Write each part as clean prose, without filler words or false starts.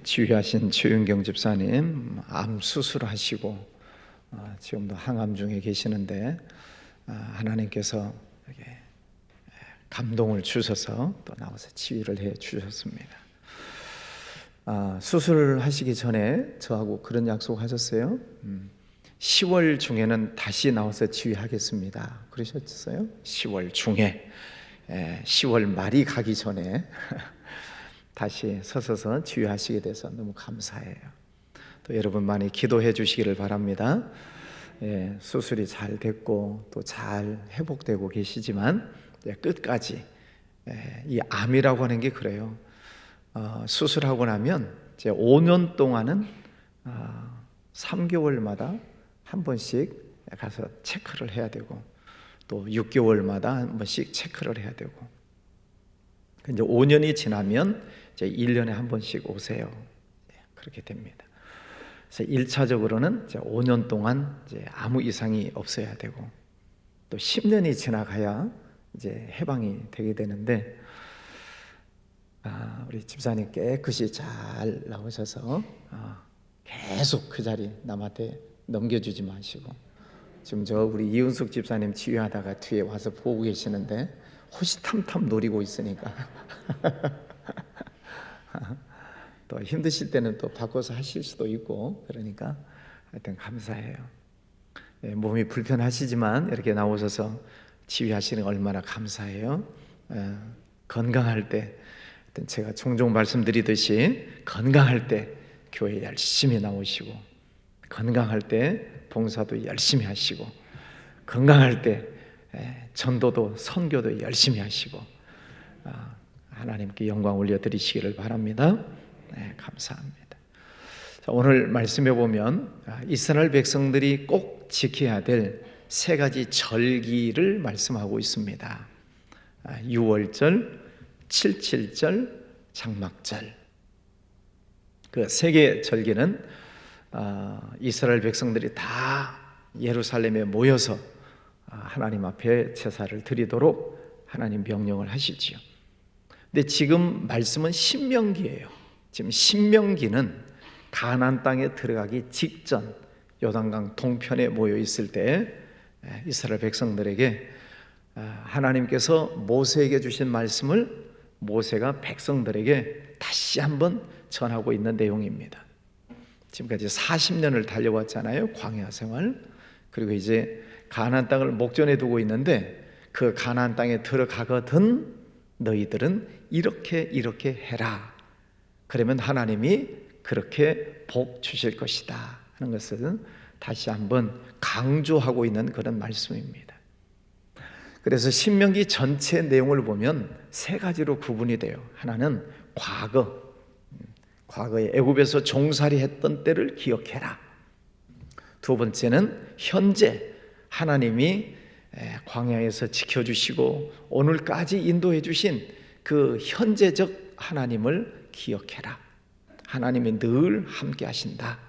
지휘하신 최윤경 집사님 암 수술하시고 지금도 항암 중에 계시는데 하나님께서 이렇게 감동을 주셔서 또 나와서 치유를 해 주셨습니다. 수술하시기 전에 저하고 그런 약속하셨어요. 10월 중에는 다시 나와서 치유하겠습니다. 그러셨어요? 10월 중에 10월 말이 가기 전에 다시 서서서 치유하시게 돼서 너무 감사해요. 또 여러분 많이 기도해 주시기를 바랍니다. 수술이 잘 됐고 또 잘 회복되고 계시지만 끝까지 이 암이라고 하는 게 그래요. 수술하고 나면 이제 5년 동안은 3개월마다 한 번씩 가서 체크를 해야 되고 또 6개월마다 한 번씩 체크를 해야 되고 이제 5년이 지나면 이제 1년에 한 번씩 오세요. 그렇게 됩니다. 그래서 1차적으로는 이제 5년 동안 이제 아무 이상이 없어야 되고 또 10년이 지나가야 이제 해방이 되게 되는데 우리 집사님 깨끗이 잘 나오셔서 계속 그 자리 남한테 넘겨주지 마시고 지금 우리 이은숙 집사님 치유하다가 뒤에 와서 보고 계시는데 호시탐탐 노리고 있으니까 또 힘드실 때는 또 바꿔서 하실 수도 있고 그러니까 하여튼 감사해요. 몸이 불편하시지만 이렇게 나오셔서 치유하시는 거 얼마나 감사해요. 건강할 때 제가 종종 말씀드리듯이 건강할 때 교회 열심히 나오시고 건강할 때 봉사도 열심히 하시고 건강할 때 전도도 선교도 열심히 하시고 하나님께 영광 올려드리시기를 바랍니다. 감사합니다. 자, 오늘 말씀해 보면 이스라엘 백성들이 꼭 지켜야 될 세 가지 절기를 말씀하고 있습니다. 유월절, 칠칠절, 장막절. 그 세 개 절기는 이스라엘 백성들이 다 예루살렘에 모여서 하나님 앞에 제사를 드리도록 하나님 명령을 하시지요. 근데 지금 말씀은 신명기예요. 지금 신명기는 가나안 땅에 들어가기 직전 요단강 동편에 모여 있을 때 이스라엘 백성들에게 하나님께서 모세에게 주신 말씀을 모세가 백성들에게 다시 한번 전하고 있는 내용입니다. 지금까지 40년을 달려왔잖아요. 광야 생활. 그리고 이제 가나안 땅을 목전에 두고 있는데 그 가나안 땅에 들어가거든 너희들은 이렇게 해라. 그러면 하나님이 그렇게 복 주실 것이다 하는 것을 다시 한번 강조하고 있는 그런 말씀입니다. 그래서 신명기 전체 내용을 보면 세 가지로 구분이 돼요. 하나는 과거에 애굽에서 종살이 했던 때를 기억해라. 두 번째는 현재 하나님이 광야에서 지켜주시고 오늘까지 인도해 주신 그 현재적 하나님을 기억해라. 하나님이 늘 함께 하신다.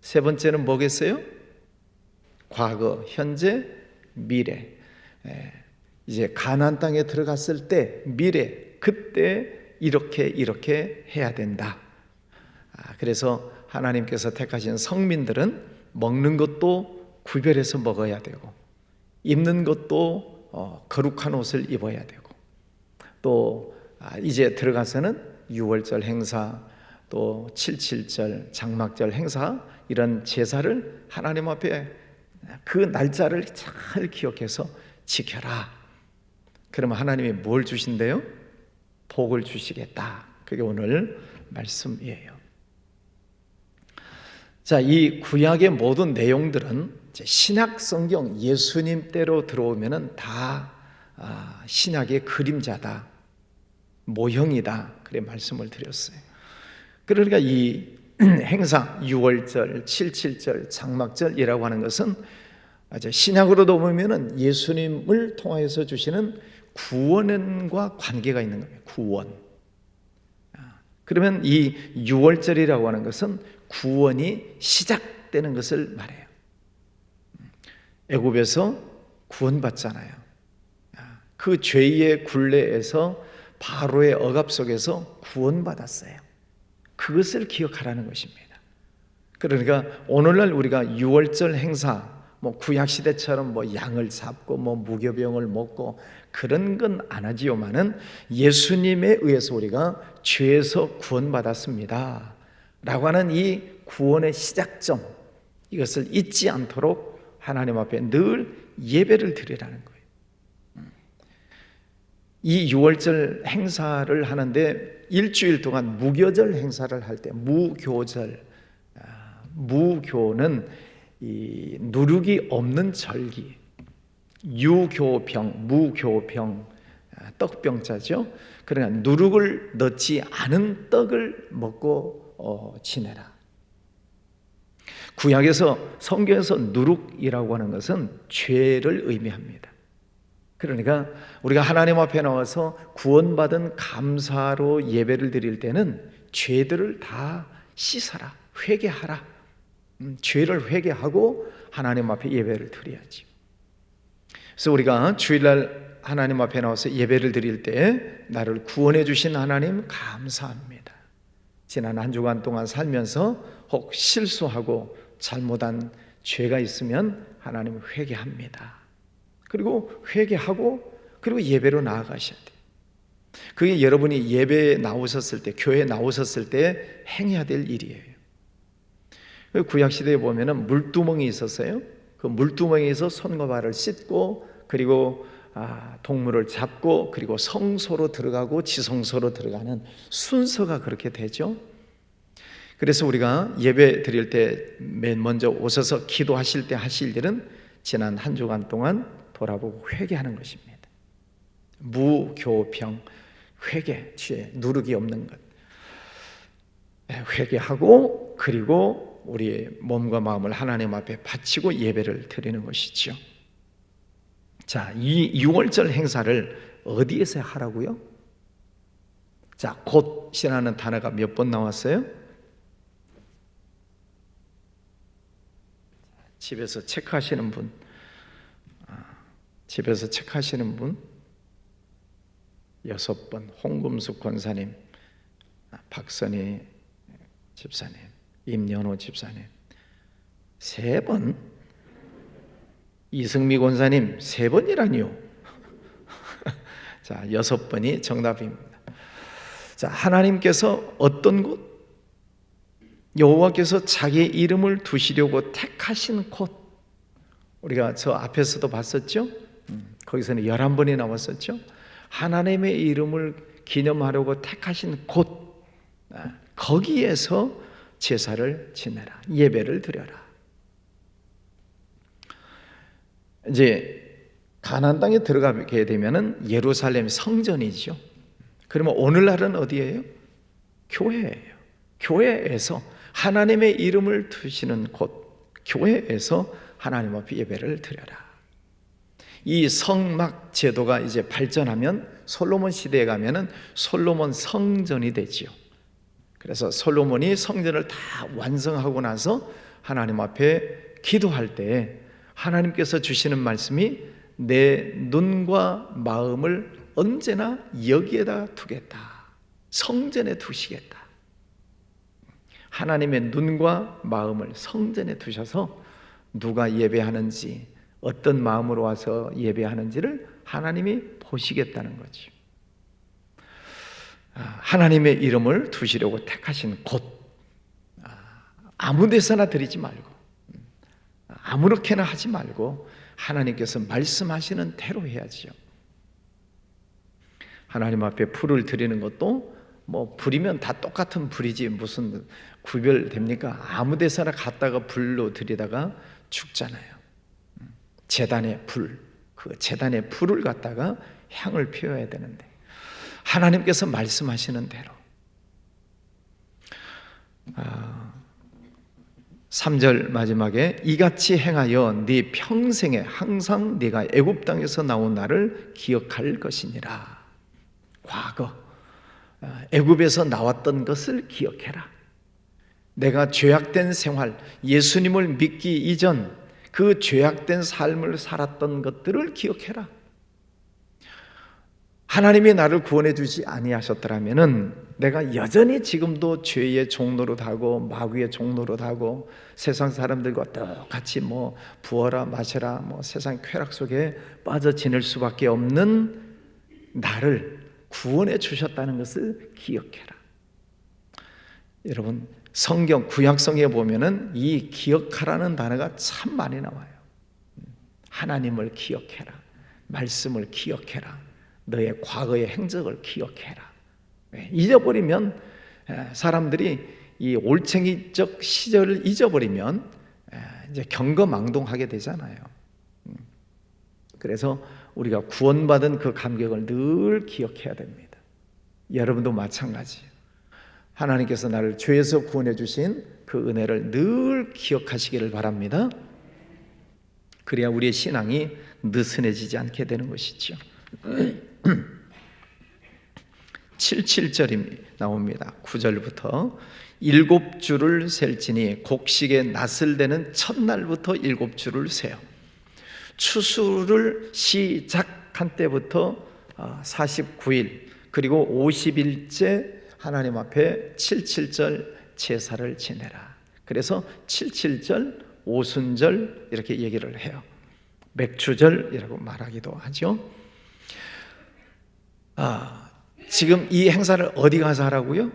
세 번째는 뭐겠어요? 과거, 현재, 미래. 이제 가나안 땅에 들어갔을 때 미래, 그때 이렇게 해야 된다. 그래서 하나님께서 택하신 성민들은 먹는 것도 구별해서 먹어야 되고 입는 것도 거룩한 옷을 입어야 되고 또 이제 들어가서는 유월절 행사 또 칠칠절 장막절 행사 이런 제사를 하나님 앞에 그 날짜를 잘 기억해서 지켜라. 그러면 하나님이 뭘 주신대요? 복을 주시겠다. 그게 오늘 말씀이에요. 자, 이 구약의 모든 내용들은 신약 성경 예수님 때로 들어오면은 다 신약의 그림자다, 모형이다. 그래 말씀을 드렸어요. 그러니까 이 행사 유월절, 칠칠절, 장막절이라고 하는 것은 신약으로도 보면은 예수님을 통하여서 주시는 구원과 관계가 있는 거예요. 구원. 그러면 이 유월절이라고 하는 것은 구원이 시작되는 것을 말해요. 애굽에서 구원받잖아요. 그 죄의 굴레에서 바로의 억압 속에서 구원받았어요. 그것을 기억하라는 것입니다. 그러니까 오늘날 우리가 유월절 행사, 구약 시대처럼 양을 잡고 무교병을 먹고 그런 건 안 하지요만은 예수님에 의해서 우리가 죄에서 구원받았습니다 라고 하는 이 구원의 시작점, 이것을 잊지 않도록 하나님 앞에 늘 예배를 드리라는 거예요. 이 유월절 행사를 하는데 일주일 동안 무교절 행사를 할 때, 무교는 이 누룩이 없는 절기, 유교병, 무교병, 떡병자죠. 그러나 누룩을 넣지 않은 떡을 먹고 지내라. 구약에서, 성경에서 누룩이라고 하는 것은 죄를 의미합니다. 그러니까 우리가 하나님 앞에 나와서 구원받은 감사로 예배를 드릴 때는 죄들을 다 씻어라, 회개하라. 죄를 회개하고 하나님 앞에 예배를 드려야지. 그래서 우리가 주일날 하나님 앞에 나와서 예배를 드릴 때 나를 구원해 주신 하나님 감사합니다. 지난 한 주간 동안 살면서 혹 실수하고 잘못한 죄가 있으면 하나님 회개합니다. 그리고 회개하고 그리고 예배로 나아가셔야 돼요. 그게 여러분이 예배에 나오셨을 때, 교회에 나오셨을 때 행해야 될 일이에요. 구약시대에 보면은 물두멍이 있었어요. 그 물두멍에서 손과 발을 씻고 그리고 동물을 잡고 그리고 성소로 들어가고 지성소로 들어가는 순서가 그렇게 되죠. 그래서 우리가 예배 드릴 때 맨 먼저 오셔서 기도하실 때 하실 일은 지난 한 주간 동안 돌아보고 회개하는 것입니다. 무교병, 회개, 죄, 누룩이 없는 것 회개하고 그리고 우리의 몸과 마음을 하나님 앞에 바치고 예배를 드리는 것이죠. 자, 이 6월절 행사를 어디에서 하라고요? 자, 곧이라는 단어가 몇 번 나왔어요? 집에서 체크하시는 분, 집에서 체크하시는 분 6번, 홍금숙 권사님, 박선희 집사님, 임연호 집사님 3번, 이승미 권사님 3번이라니요. 자, 6번이 정답입니다. 자, 하나님께서 어떤 곳? 여호와께서 자기의 이름을 두시려고 택하신 곳, 우리가 저 앞에서도 봤었죠? 거기서는 11번이 나왔었죠? 하나님의 이름을 기념하려고 택하신 곳, 거기에서 제사를 지내라, 예배를 드려라. 이제 가나안 땅에 들어가게 되면은 예루살렘 성전이죠. 그러면 오늘날은 어디예요? 교회예요. 교회에서 하나님의 이름을 두시는 곳, 교회에서 하나님 앞에 예배를 드려라. 이 성막 제도가 이제 발전하면 솔로몬 시대에 가면은 솔로몬 성전이 되지요. 그래서 솔로몬이 성전을 다 완성하고 나서 하나님 앞에 기도할 때 하나님께서 주시는 말씀이 내 눈과 마음을 언제나 여기에다 두겠다, 성전에 두시겠다. 하나님의 눈과 마음을 성전에 두셔서 누가 예배하는지, 어떤 마음으로 와서 예배하는지를 하나님이 보시겠다는 거죠. 하나님의 이름을 두시려고 택하신 곳, 아무 데서나 드리지 말고 아무렇게나 하지 말고 하나님께서 말씀하시는 대로 해야지요. 하나님 앞에 불을 드리는 것도 불이면 다 똑같은 불이지 무슨 구별됩니까? 아무 데서나 갖다가 불로 드리다가 죽잖아요. 제단의 불, 그 제단의 불을 갖다가 향을 피워야 되는데 하나님께서 말씀하시는 대로 3절 마지막에 이같이 행하여 네 평생에 항상 네가 애굽 땅에서 나온 나를 기억할 것이니라. 과거 애굽에서 나왔던 것을 기억해라. 내가 죄악된 생활, 예수님을 믿기 이전 그 죄악된 삶을 살았던 것들을 기억해라. 하나님이 나를 구원해 주지 아니하셨더라면은 내가 여전히 지금도 죄의 종노릇하고 마귀의 종노릇하고 세상 사람들과 똑같이 뭐 부어라 마셔라 뭐 세상 쾌락 속에 빠져 지낼 수밖에 없는 나를 구원해 주셨다는 것을 기억해라. 여러분, 성경 구약성에 보면은 이 기억하라는 단어가 참 많이 나와요. 하나님을 기억해라, 말씀을 기억해라, 너의 과거의 행적을 기억해라. 잊어버리면 사람들이 이 올챙이적 시절을 잊어버리면 이제 경거망동하게 되잖아요. 그래서 우리가 구원받은 그 감격을 늘 기억해야 됩니다. 여러분도 마찬가지예요. 하나님께서 나를 죄에서 구원해 주신 그 은혜를 늘 기억하시기를 바랍니다. 그래야 우리의 신앙이 느슨해지지 않게 되는 것이죠. 77절이 나옵니다. 9절부터 7주를 셀지니 곡식의 낫을 되는 첫날부터 7주를 세요. 추수를 시작한 때부터 49일 그리고 50일째 하나님 앞에 77절 제사를 지내라. 그래서 77절, 오순절 이렇게 얘기를 해요. 맥추절이라고 말하기도 하죠. 지금 이 행사를 어디 가서 하라고요?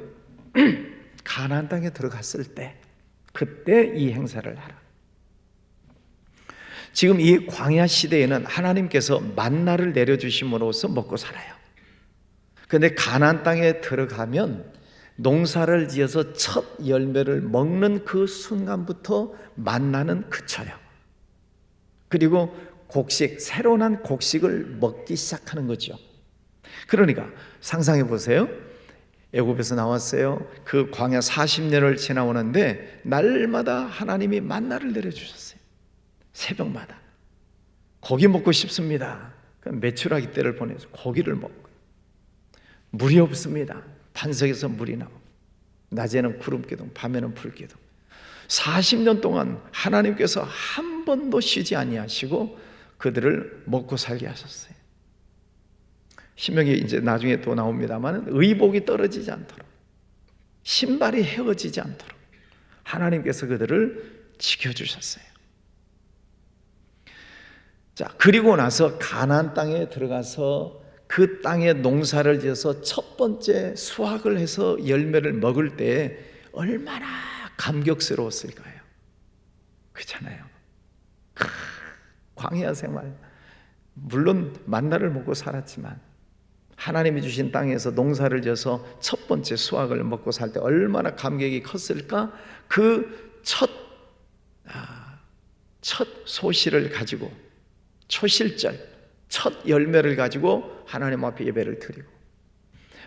가나안 땅에 들어갔을 때 그때 이 행사를 하라. 지금 이 광야 시대에는 하나님께서 만나를 내려주심으로써 먹고 살아요. 그런데 가나안 땅에 들어가면 농사를 지어서 첫 열매를 먹는 그 순간부터 만나는 그쳐요. 그리고 곡식, 새로 난 곡식을 먹기 시작하는 거죠. 그러니까 상상해 보세요. 애굽에서 나왔어요. 그 광야 40년을 지나오는데 날마다 하나님이 만나를 내려주셨어요. 새벽마다. 고기 먹고 싶습니다. 메추라기 떼를 보내서 고기를 먹고, 물이 없습니다. 반석에서 물이 나오고, 낮에는 구름기둥, 밤에는 불기둥. 40년 동안 하나님께서 한 번도 쉬지 아니하시고 그들을 먹고 살게 하셨어요. 신명기 이제 나중에 또 나옵니다만 의복이 떨어지지 않도록, 신발이 헤어지지 않도록 하나님께서 그들을 지켜주셨어요. 자, 그리고 나서 가나안 땅에 들어가서 그 땅에 농사를 지어서 첫 번째 수확을 해서 열매를 먹을 때 얼마나 감격스러웠을까요? 그렇잖아요. 광야 생활, 물론 만나를 먹고 살았지만 하나님이 주신 땅에서 농사를 지어서 첫 번째 수확을 먹고 살 때 얼마나 감격이 컸을까? 그 첫 소실을 가지고, 초실절, 첫 열매를 가지고 하나님 앞에 예배를 드리고,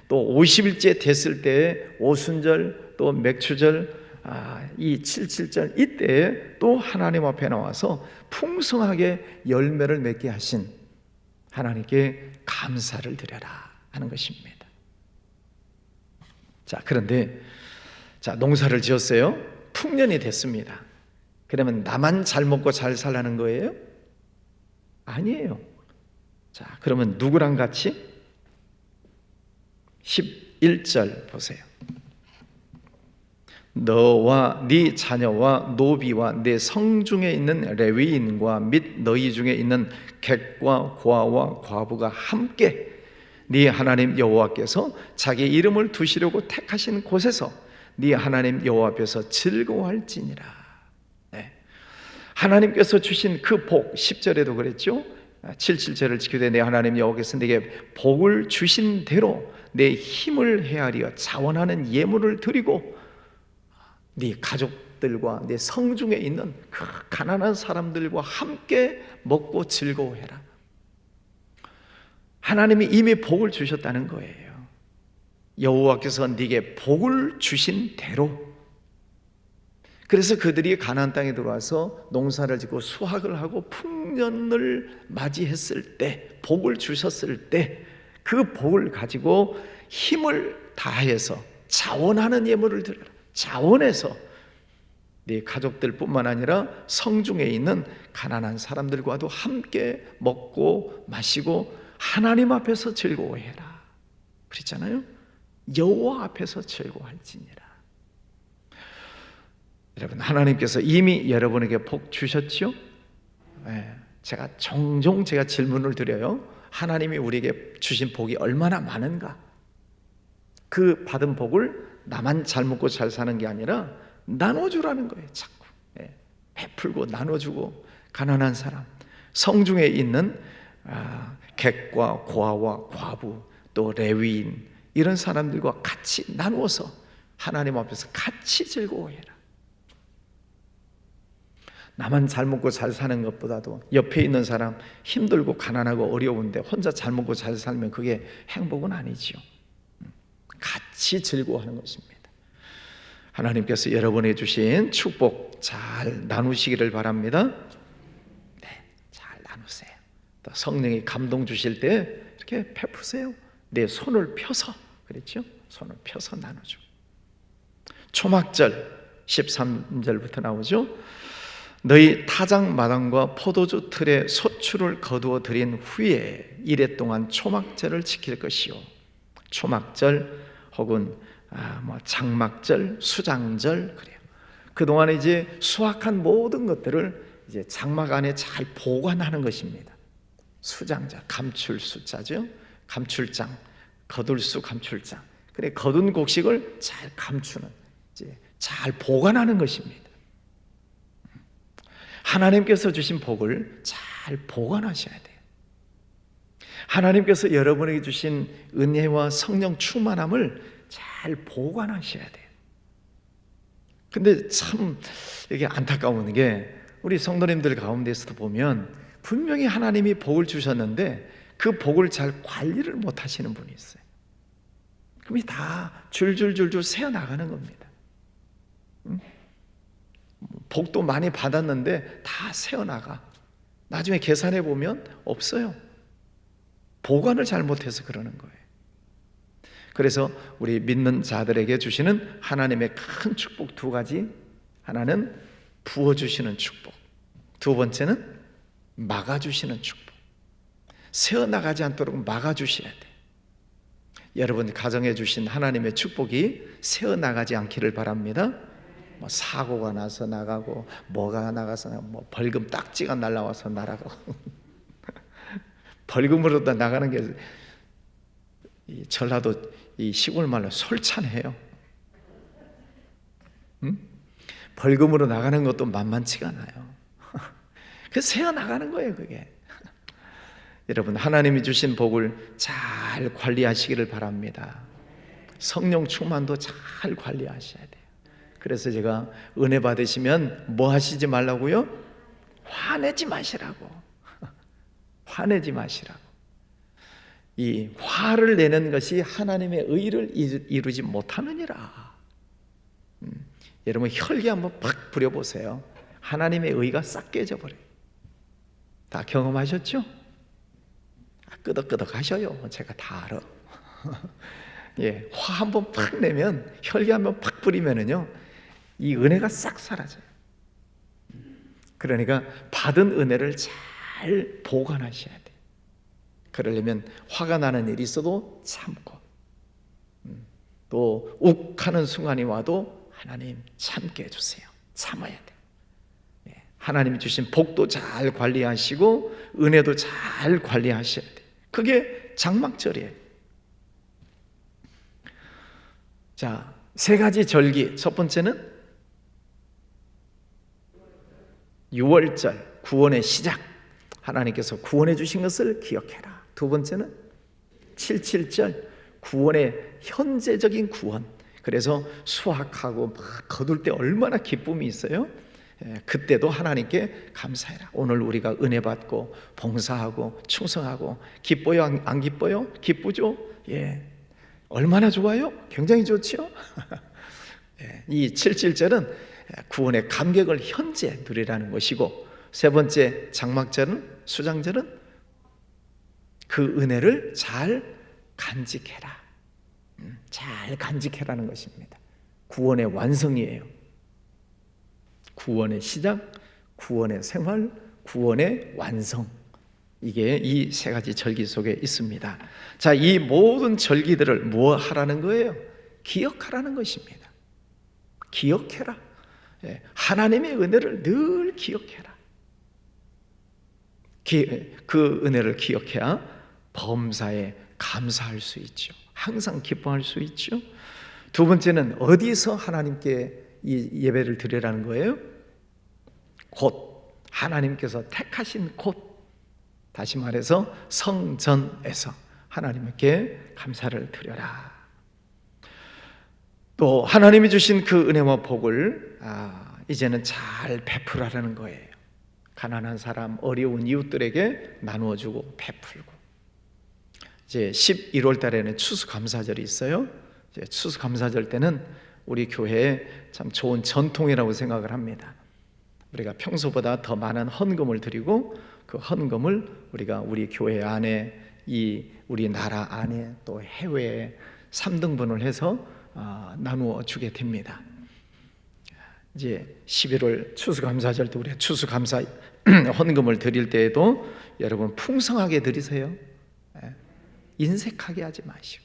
또 50일째 됐을 때에 오순절, 또 맥추절, 이 77절 이때에 또 하나님 앞에 나와서 풍성하게 열매를 맺게 하신 하나님께 감사를 드려라 하는 것입니다. 자, 그런데 농사를 지었어요. 풍년이 됐습니다. 그러면 나만 잘 먹고 잘 살라는 거예요? 아니에요. 자, 그러면 누구랑 같이? 11절 보세요. 너와 네 자녀와 노비와 네 성중에 있는 레위인과 및 너희 중에 있는 객과 고아와 과부가 함께 네 하나님 여호와께서 자기 이름을 두시려고 택하신 곳에서 네 하나님 여호와 앞에서 즐거워할지니라. 네. 하나님께서 주신 그 복, 10절에도 그랬죠. 77절을 지키되 내 하나님 여호와께서 내게 복을 주신 대로 내 힘을 헤아려 자원하는 예물을 드리고 네 가족들과 네 성중에 있는 그 가난한 사람들과 함께 먹고 즐거워해라. 하나님이 이미 복을 주셨다는 거예요. 여호와께서 네게 복을 주신 대로. 그래서 그들이 가나안 땅에 들어와서 농사를 짓고 수확을 하고 풍년을 맞이했을 때, 복을 주셨을 때 그 복을 가지고 힘을 다해서 자원하는 예물을 드려라. 자원해서 네 가족들뿐만 아니라 성중에 있는 가난한 사람들과도 함께 먹고 마시고 하나님 앞에서 즐거워해라. 그랬잖아요. 여호와 앞에서 즐거워할지니라. 여러분, 하나님께서 이미 여러분에게 복 주셨죠? 제가 종종 질문을 드려요. 하나님이 우리에게 주신 복이 얼마나 많은가? 그 받은 복을 나만 잘 먹고 잘 사는 게 아니라 나눠주라는 거예요. 자꾸 베풀고 나눠주고, 가난한 사람, 성중에 있는 객과 고아와 과부, 또 레위인, 이런 사람들과 같이 나누어서 하나님 앞에서 같이 즐거워해라. 나만 잘 먹고 잘 사는 것보다도 옆에 있는 사람 힘들고 가난하고 어려운데 혼자 잘 먹고 잘 살면 그게 행복은 아니지요. 같이 즐거워하는 것입니다. 하나님께서 여러분에게 주신 축복 잘 나누시기를 바랍니다. 잘 나누세요. 또 성령이 감동 주실 때 이렇게 베푸세요. 내 손을 펴서, 그랬죠? 손을 펴서 나누죠. 초막절 13절부터 나오죠. 너희 타작 마당과 포도주 틀에 소출을 거두어 들인 후에 이레 동안 초막절을 지킬 것이요. 초막절 혹은 장막절, 수장절, 그래요. 그동안에 이제 수확한 모든 것들을 이제 장막 안에 잘 보관하는 것입니다. 수장절, 감출수자죠. 감출장, 거둘수 감출장. 그래, 거둔 곡식을 잘 감추는, 이제 잘 보관하는 것입니다. 하나님께서 주신 복을 잘 보관하셔야 돼요. 하나님께서 여러분에게 주신 은혜와 성령 충만함을 잘 보관하셔야 돼요. 근데 참 이게 안타까운 게, 우리 성도님들 가운데서도 보면 분명히 하나님이 복을 주셨는데 그 복을 잘 관리를 못 하시는 분이 있어요. 그럼 다 줄줄줄줄 새어나가는 겁니다. 복도 많이 받았는데 다 새어나가. 나중에 계산해 보면 없어요. 보관을 잘못해서 그러는 거예요. 그래서 우리 믿는 자들에게 주시는 하나님의 큰 축복 두 가지. 하나는 부어주시는 축복, 두 번째는 막아주시는 축복. 새어나가지 않도록 막아주셔야 돼요. 여러분 가정에 주신 하나님의 축복이 새어나가지 않기를 바랍니다. 사고가 나서 나가고, 뭐가 나가서 벌금 딱지가 날라와서 날아가고 벌금으로 나가는 게 이 전라도 이 시골 말로 솔찬해요. 벌금으로 나가는 것도 만만치가 않아요. 그래서 새어나가는 거예요, 그게. 여러분, 하나님이 주신 복을 잘 관리하시기를 바랍니다. 성령 충만도 잘 관리하셔야 돼요. 그래서 제가 은혜 받으시면 뭐 하시지 말라고요? 화내지 마시라고. 화내지 마시라고. 이 화를 내는 것이 하나님의 의를 이루지 못하느니라. 여러분 혈기 한번 팍 부려보세요. 하나님의 의가 싹 깨져버려요. 다 경험하셨죠? 끄덕끄덕 하셔요. 제가 다 알아. 예, 화 한번 팍 내면, 혈기 한번 팍 부리면은요, 이 은혜가 싹 사라져요. 그러니까 받은 은혜를 잘 보관하셔야 돼요. 그러려면 화가 나는 일이 있어도 참고, 또 욱하는 순간이 와도 하나님 참게 해주세요. 참아야 돼요. 예, 하나님이 주신 복도 잘 관리하시고 은혜도 잘 관리하셔야 돼요. 그게 장막절이에요. 자, 세 가지 절기. 첫 번째는 6월절, 구원의 시작. 하나님께서 구원해 주신 것을 기억해라. 두 번째는 77절, 구원의 현재적인 구원. 그래서 수확하고 막 거둘 때 얼마나 기쁨이 있어요. 그때도 하나님께 감사해라. 오늘 우리가 은혜 받고 봉사하고 충성하고 기뻐요? 안 기뻐요? 기쁘죠? 예, 얼마나 좋아요? 굉장히 좋지요. 이 77절은 구원의 감격을 현재 누리라는 것이고, 세 번째 장막절은, 수장절은 그 은혜를 잘 간직해라. 잘 간직해라는 것입니다. 구원의 완성이에요. 구원의 시작, 구원의 생활, 구원의 완성. 이게 이 세 가지 절기 속에 있습니다. 자, 이 모든 절기들을 뭐 하라는 거예요? 기억하라는 것입니다. 기억해라. 하나님의 은혜를 늘 기억해라. 그 은혜를 기억해야 범사에 감사할 수 있죠. 항상 기뻐할 수 있죠. 두 번째는 어디서 하나님께 이 예배를 드리라는 거예요? 곳, 하나님께서 택하신 곳, 다시 말해서 성전에서 하나님께 감사를 드려라. 또 하나님이 주신 그 은혜와 복을 이제는 잘 베풀라는 거예요. 가난한 사람, 어려운 이웃들에게 나누어주고 베풀고. 이제 11월 달에는 추수감사절이 있어요. 이제 추수감사절 때는 우리 교회에 참 좋은 전통이라고 생각을 합니다. 우리가 평소보다 더 많은 헌금을 드리고 그 헌금을 우리가 우리 교회 안에, 우리 나라 안에, 또 해외에 3등분을 해서 나누어 주게 됩니다. 이제 11월 추수감사절 때 우리가 추수감사 헌금을 드릴 때에도 여러분 풍성하게 드리세요. 인색하게 하지 마시고.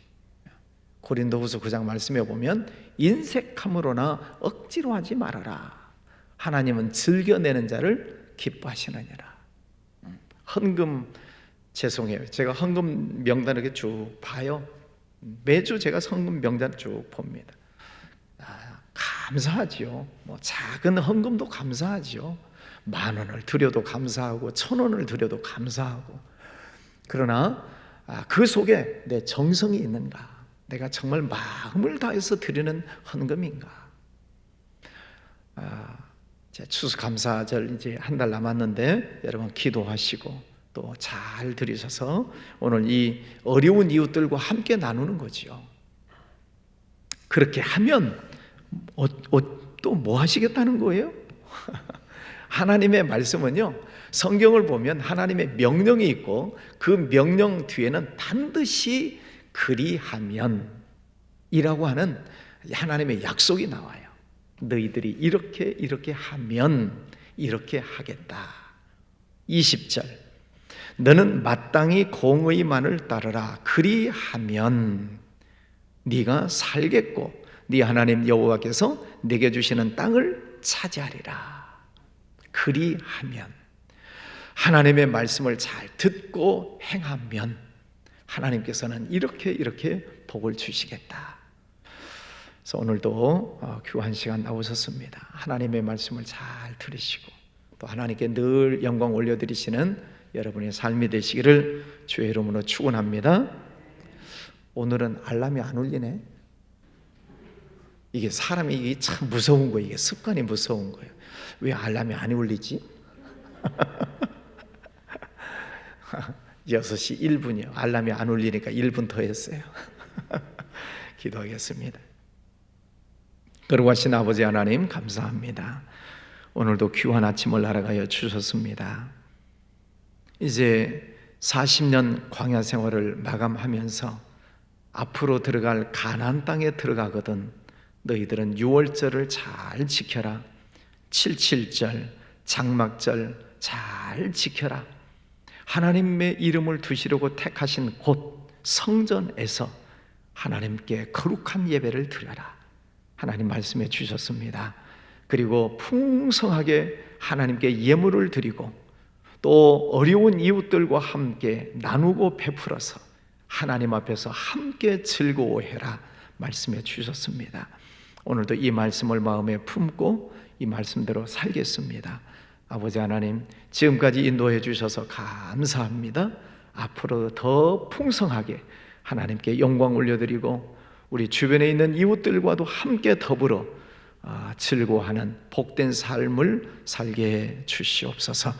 고린도후서 9장 말씀에 보면 인색함으로나 억지로 하지 말아라. 하나님은 즐겨내는 자를 기뻐하시느니라. 헌금, 죄송해요, 제가 헌금 명단을 이렇게 쭉 봐요. 매주 제가 헌금 명단 쭉 봅니다. 감사하지요. 뭐 작은 헌금도 감사하지요. 10,000원을 드려도 감사하고 1,000원을 드려도 감사하고. 그러나 그 속에 내 정성이 있는가? 내가 정말 마음을 다해서 드리는 헌금인가? 추수감사절 이제 한 달 남았는데 여러분 기도하시고 또 잘 드리셔서 오늘 이 어려운 이웃들과 함께 나누는 거지요. 그렇게 하면 또 뭐 하시겠다는 거예요? 하나님의 말씀은요, 성경을 보면 하나님의 명령이 있고 그 명령 뒤에는 반드시 그리하면 이라고 하는 하나님의 약속이 나와요. 너희들이 이렇게 하면 이렇게 하겠다. 20절, 너는 마땅히 공의만을 따르라. 그리하면 네가 살겠고 네 하나님 여호와께서 네게 주시는 땅을 차지하리라. 그리하면, 하나님의 말씀을 잘 듣고 행하면 하나님께서는 이렇게 복을 주시겠다. 그래서 오늘도 귀한 시간 나오셨습니다. 하나님의 말씀을 잘 들으시고 또 하나님께 늘 영광 올려드리시는 여러분의 삶이 되시기를 주의 이름으로 축원합니다. 오늘은 알람이 안 울리네. 이게 사람이 이게 참 무서운 거예요. 이게 습관이 무서운 거예요. 왜 알람이 안 울리지? 6시 1분이요. 알람이 안 울리니까 1분 더 했어요. 기도하겠습니다. 거룩하신 아버지 하나님, 감사합니다. 오늘도 귀한 아침을 날아가여 주셨습니다. 이제 40년 광야 생활을 마감하면서 앞으로 들어갈 가나안 땅에 들어가거든 너희들은 6월절을 잘 지켜라. 77절, 장막절 잘 지켜라. 하나님의 이름을 두시려고 택하신 곳 성전에서 하나님께 거룩한 예배를 드려라. 하나님 말씀해 주셨습니다. 그리고 풍성하게 하나님께 예물을 드리고 또 어려운 이웃들과 함께 나누고 베풀어서 하나님 앞에서 함께 즐거워해라 말씀해 주셨습니다. 오늘도 이 말씀을 마음에 품고 이 말씀대로 살겠습니다. 아버지 하나님, 지금까지 인도해 주셔서 감사합니다. 앞으로 더 풍성하게 하나님께 영광 올려드리고 우리 주변에 있는 이웃들과도 함께 더불어 즐거워하는 복된 삶을 살게 해 주시옵소서.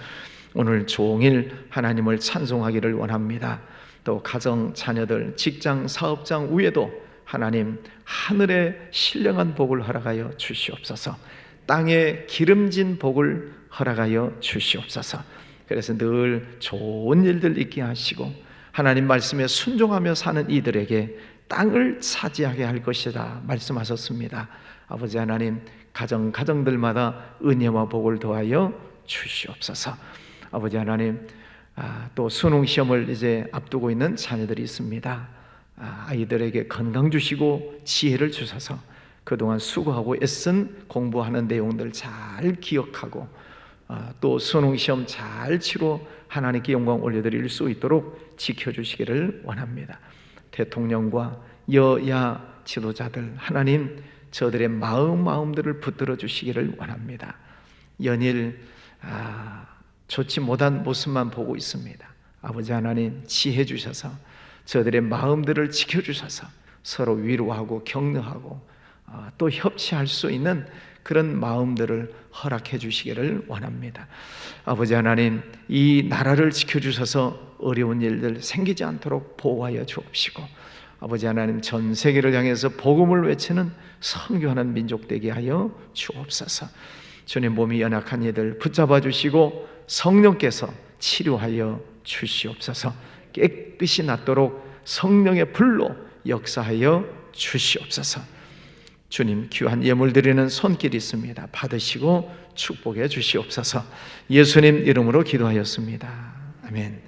오늘 종일 하나님을 찬송하기를 원합니다. 또 가정, 자녀들, 직장, 사업장 위에도 하나님 하늘의 신령한 복을 허락하여 주시옵소서. 땅에 기름진 복을 허락하여 주시옵소서. 그래서 늘 좋은 일들 있게 하시고 하나님 말씀에 순종하며 사는 이들에게 땅을 차지하게 할 것이다 말씀하셨습니다. 아버지 하나님, 가정들마다 은혜와 복을 더하여 주시옵소서. 아버지 하나님, 또 수능 시험을 이제 앞두고 있는 자녀들이 있습니다. 아이들에게 건강 주시고 지혜를 주셔서 그동안 수고하고 애쓴 공부하는 내용들 잘 기억하고 또 수능 시험 잘 치고 하나님께 영광 올려드릴 수 있도록 지켜주시기를 원합니다. 대통령과 여야 지도자들, 하나님 저들의 마음들을 붙들어 주시기를 원합니다. 연일 좋지 못한 모습만 보고 있습니다. 아버지 하나님 지혜 주셔서 저들의 마음들을 지켜주셔서 서로 위로하고 격려하고 또 협치할 수 있는 그런 마음들을 허락해 주시기를 원합니다. 아버지 하나님, 이 나라를 지켜주셔서 어려운 일들 생기지 않도록 보호하여 주옵시고, 아버지 하나님 전 세계를 향해서 복음을 외치는 선교하는 민족 되게 하여 주옵소서. 주님, 몸이 연약한 이들 붙잡아 주시고 성령께서 치료하여 주시옵소서. 깨끗이 낫도록 성령의 불로 역사하여 주시옵소서. 주님, 귀한 예물 드리는 손길이 있습니다. 받으시고 축복해 주시옵소서. 예수님 이름으로 기도하였습니다. 아멘.